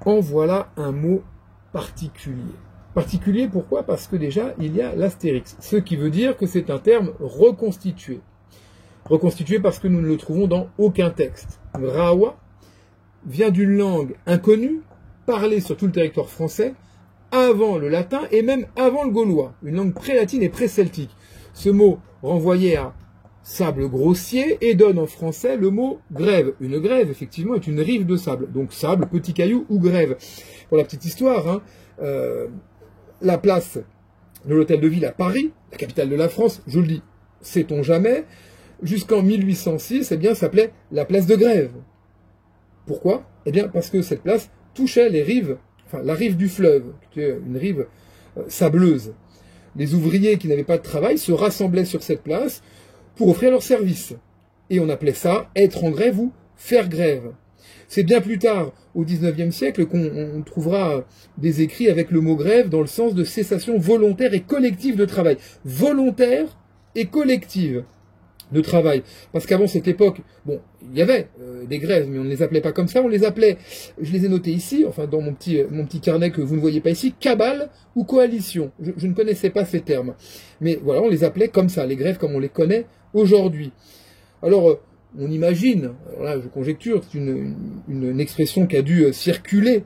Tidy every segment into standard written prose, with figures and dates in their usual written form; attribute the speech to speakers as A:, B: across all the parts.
A: En voilà un mot particulier. Particulier pourquoi? Parce que déjà, il y a l'astérix, ce qui veut dire que c'est un terme reconstitué. Reconstitué parce que nous ne le trouvons dans aucun texte. Rawa vient d'une langue inconnue, parlée sur tout le territoire français, avant le latin et même avant le gaulois, une langue pré-latine et pré-celtique. Ce mot renvoyait à sable grossier et donne en français le mot grève. Une grève, effectivement, est une rive de sable. Donc sable, petit caillou ou grève. Pour la petite histoire, hein, la place de l'Hôtel de Ville à Paris, la capitale de la France, je le dis, sait-on jamais, jusqu'en 1806, eh bien, s'appelait la place de Grève. Pourquoi? Eh bien, parce que cette place touchait les rives, enfin, la rive du fleuve, qui était une rive sableuse. Les ouvriers qui n'avaient pas de travail se rassemblaient sur cette place pour offrir leurs services. Et on appelait ça être en grève ou faire grève. C'est bien plus tard, au XIXe siècle, qu'on trouvera des écrits avec le mot grève dans le sens de cessation volontaire et collective de travail. Volontaire et collective de travail. Parce qu'avant cette époque, bon, il y avait des grèves, mais on ne les appelait pas comme ça, on les appelait, je les ai notés ici, enfin dans mon petit carnet que vous ne voyez pas ici, cabale ou coalition. Je ne connaissais pas ces termes. Mais voilà, on les appelait comme ça, les grèves comme on les connaît aujourd'hui. Alors, on imagine, alors là je conjecture, c'est une expression qui a dû circuler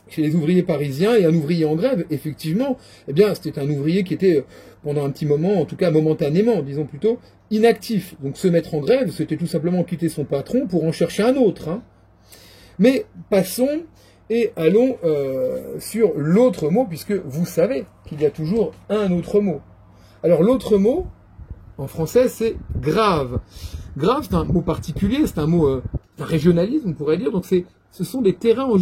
A: chez les ouvriers parisiens, et un ouvrier en grève, effectivement, eh bien, c'était un ouvrier qui était, pendant un petit moment, en tout cas momentanément, disons plutôt, inactif. Donc se mettre en grève, c'était tout simplement quitter son patron pour en chercher un autre. Hein. Mais passons et allons sur l'autre mot, puisque vous savez qu'il y a toujours un autre mot. Alors l'autre mot, en français, c'est grave. Grave, c'est un mot particulier, c'est un mot, un régionalisme, on pourrait dire, donc ce sont des terrains en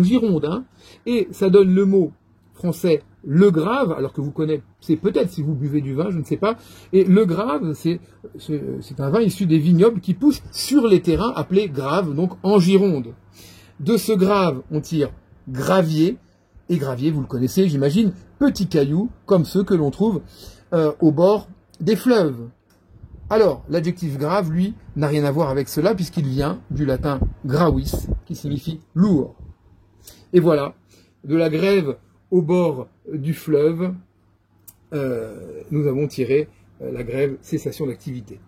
A: Gironde, hein, et ça donne le mot français le grave, alors que vous connaissez peut-être si vous buvez du vin, je ne sais pas, et le grave, c'est un vin issu des vignobles qui poussent sur les terrains appelés graves, donc en Gironde. De ce grave, on tire gravier, et gravier, vous le connaissez, j'imagine, petits cailloux, comme ceux que l'on trouve au bord des fleuves. Alors, l'adjectif grave, lui, n'a rien à voir avec cela, puisqu'il vient du latin gravis, qui signifie lourd. Et voilà, de la grève au bord du fleuve, nous avons tiré la grève cessation d'activité.